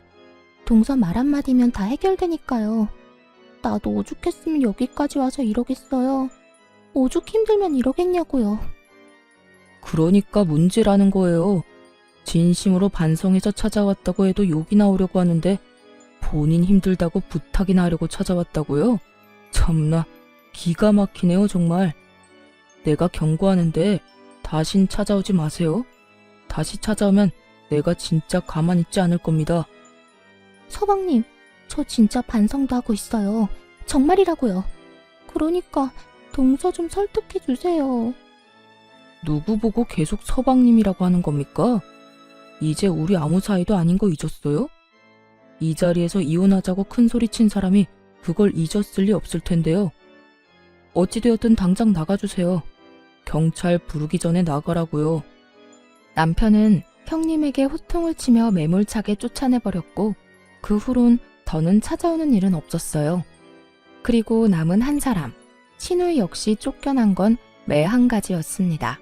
동서 말 한마디면 다 해결되니까요. 나도 오죽했으면 여기까지 와서 이러겠어요. 오죽 힘들면 이러겠냐고요. 그러니까 문제라는 거예요. 진심으로 반성해서 찾아왔다고 해도 욕이 나오려고 하는데 본인 힘들다고 부탁이나 하려고 찾아왔다고요? 참나, 기가 막히네요 정말. 내가 경고하는데 다신 찾아오지 마세요. 다시 찾아오면 내가 진짜 가만히 있지 않을 겁니다. 서방님, 저 진짜 반성도 하고 있어요. 정말이라고요. 그러니까 동서 좀 설득해 주세요. 누구 보고 계속 서방님이라고 하는 겁니까? 이제 우리 아무 사이도 아닌 거 잊었어요? 이 자리에서 이혼하자고 큰 소리 친 사람이 그걸 잊었을 리 없을 텐데요. 어찌되었든 당장 나가주세요. 경찰 부르기 전에 나가라고요. 남편은 형님에게 호통을 치며 매몰차게 쫓아내버렸고 그 후론 더는 찾아오는 일은 없었어요. 그리고 남은 한 사람, 신우이 역시 쫓겨난 건 매 한 가지였습니다.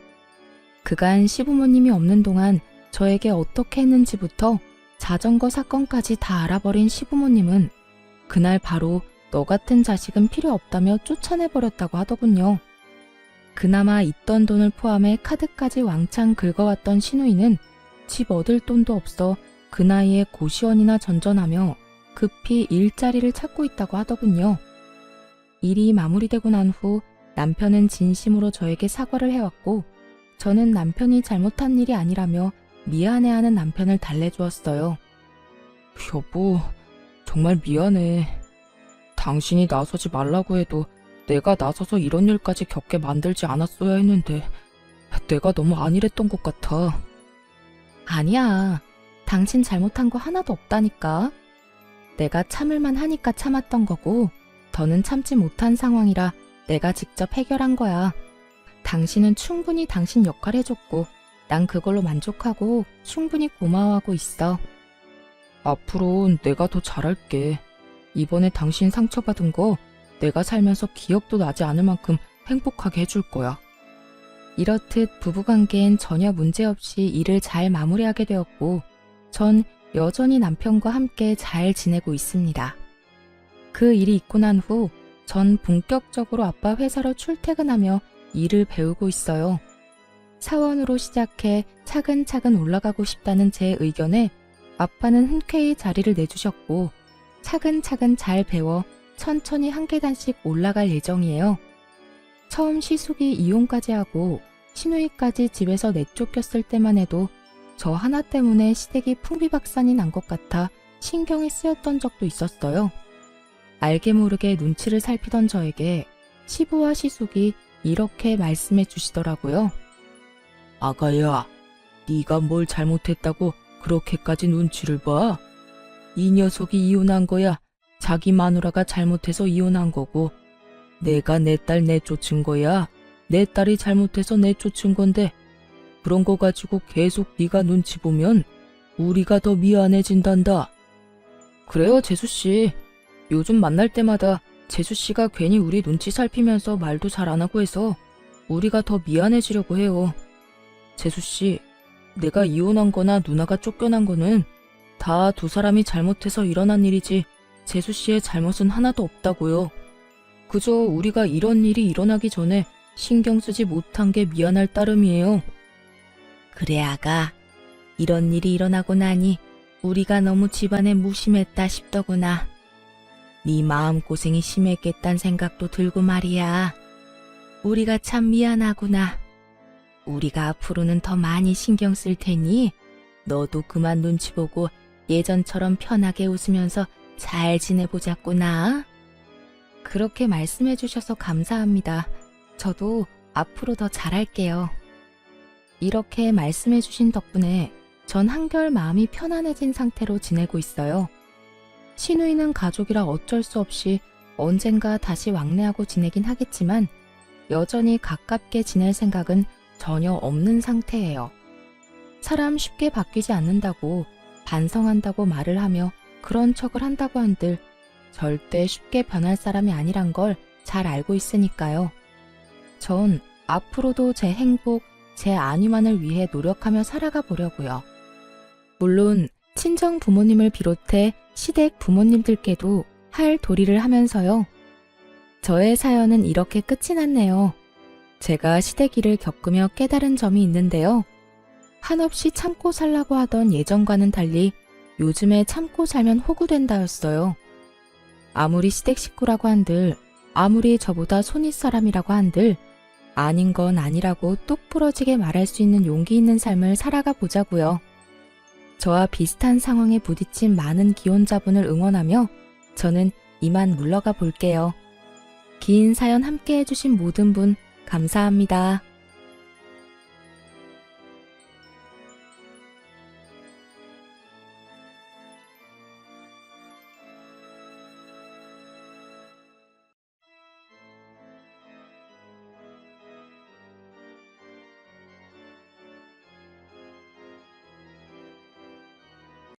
그간 시부모님이 없는 동안 저에게 어떻게 했는지부터 자전거 사건까지 다 알아버린 시부모님은 그날 바로 너 같은 자식은 필요 없다며 쫓아내버렸다고 하더군요. 그나마 있던 돈을 포함해 카드까지 왕창 긁어왔던 신우이는 집 얻을 돈도 없어 그 나이에 고시원이나 전전하며 급히 일자리를 찾고 있다고 하더군요. 일이 마무리되고 난 후 남편은 진심으로 저에게 사과를 해왔고 저는 남편이 잘못한 일이 아니라며 미안해하는 남편을 달래주었어요. 여보, 정말 미안해. 당신이 나서지 말라고 해도 내가 나서서 이런 일까지 겪게 만들지 않았어야 했는데 내가 너무 안일했던 것 같아. 아니야. 당신 잘못한 거 하나도 없다니까. 내가 참을만 하니까 참았던 거고 더는 참지 못한 상황이라 내가 직접 해결한 거야. 당신은 충분히 당신 역할 해줬고 난 그걸로 만족하고 충분히 고마워하고 있어. 앞으로는 내가 더 잘할게. 이번에 당신 상처받은 거 내가 살면서 기억도 나지 않을 만큼 행복하게 해줄 거야. 이렇듯 부부관계엔 전혀 문제없이 일을 잘 마무리하게 되었고 전 여전히 남편과 함께 잘 지내고 있습니다. 그 일이 있고 난 후 전 본격적으로 아빠 회사로 출퇴근하며 일을 배우고 있어요. 사원으로 시작해 차근차근 올라가고 싶다는 제 의견에 아빠는 흔쾌히 자리를 내주셨고 차근차근 잘 배워 천천히 한 계단씩 올라갈 예정이에요. 처음 시숙이 이혼까지 하고 신우이까지 집에서 내쫓겼을 때만 해도 저 하나 때문에 시댁이 풍비박산이 난 것 같아 신경이 쓰였던 적도 있었어요. 알게 모르게 눈치를 살피던 저에게 시부와 시숙이 이렇게 말씀해 주시더라고요. 아가야, 네가 뭘 잘못했다고 그렇게까지 눈치를 봐? 이 녀석이 이혼한 거야. 자기 마누라가 잘못해서 이혼한 거고 내가 내 딸 내쫓은 거야. 내 딸이 잘못해서 내쫓은 건데 그런 거 가지고 계속 네가 눈치 보면 우리가 더 미안해진단다. 그래요, 재수씨. 요즘 만날 때마다 재수씨가 괜히 우리 눈치 살피면서 말도 잘 안 하고 해서 우리가 더 미안해지려고 해요. 재수씨, 내가 이혼한 거나 누나가 쫓겨난 거는 다 두 사람이 잘못해서 일어난 일이지 재수씨의 잘못은 하나도 없다고요. 그저 우리가 이런 일이 일어나기 전에 신경 쓰지 못한 게 미안할 따름이에요. 그래, 아가. 이런 일이 일어나고 나니 우리가 너무 집안에 무심했다 싶더구나. 네 마음고생이 심했겠단 생각도 들고 말이야. 우리가 참 미안하구나. 우리가 앞으로는 더 많이 신경 쓸 테니 너도 그만 눈치 보고 예전처럼 편하게 웃으면서 잘 지내보자꾸나. 그렇게 말씀해 주셔서 감사합니다. 저도 앞으로 더 잘할게요. 이렇게 말씀해 주신 덕분에 전 한결 마음이 편안해진 상태로 지내고 있어요. 신우이는 가족이라 어쩔 수 없이 언젠가 다시 왕래하고 지내긴 하겠지만 여전히 가깝게 지낼 생각은 전혀 없는 상태예요. 사람 쉽게 바뀌지 않는다고 반성한다고 말을 하며 그런 척을 한다고 한들 절대 쉽게 변할 사람이 아니란 걸 잘 알고 있으니까요. 전 앞으로도 제 행복, 제 안위만을 위해 노력하며 살아가 보려고요. 물론 친정 부모님을 비롯해 시댁 부모님들께도 할 도리를 하면서요. 저의 사연은 이렇게 끝이 났네요. 제가 시댁 일을 겪으며 깨달은 점이 있는데요. 한없이 참고 살라고 하던 예전과는 달리 요즘에 참고 살면 호구된다였어요. 아무리 시댁 식구라고 한들, 아무리 저보다 손윗 사람이라고 한들 아닌 건 아니라고 똑 부러지게 말할 수 있는 용기 있는 삶을 살아가 보자고요. 저와 비슷한 상황에 부딪힌 많은 기혼자분을 응원하며 저는 이만 물러가 볼게요. 긴 사연 함께 해주신 모든 분 감사합니다.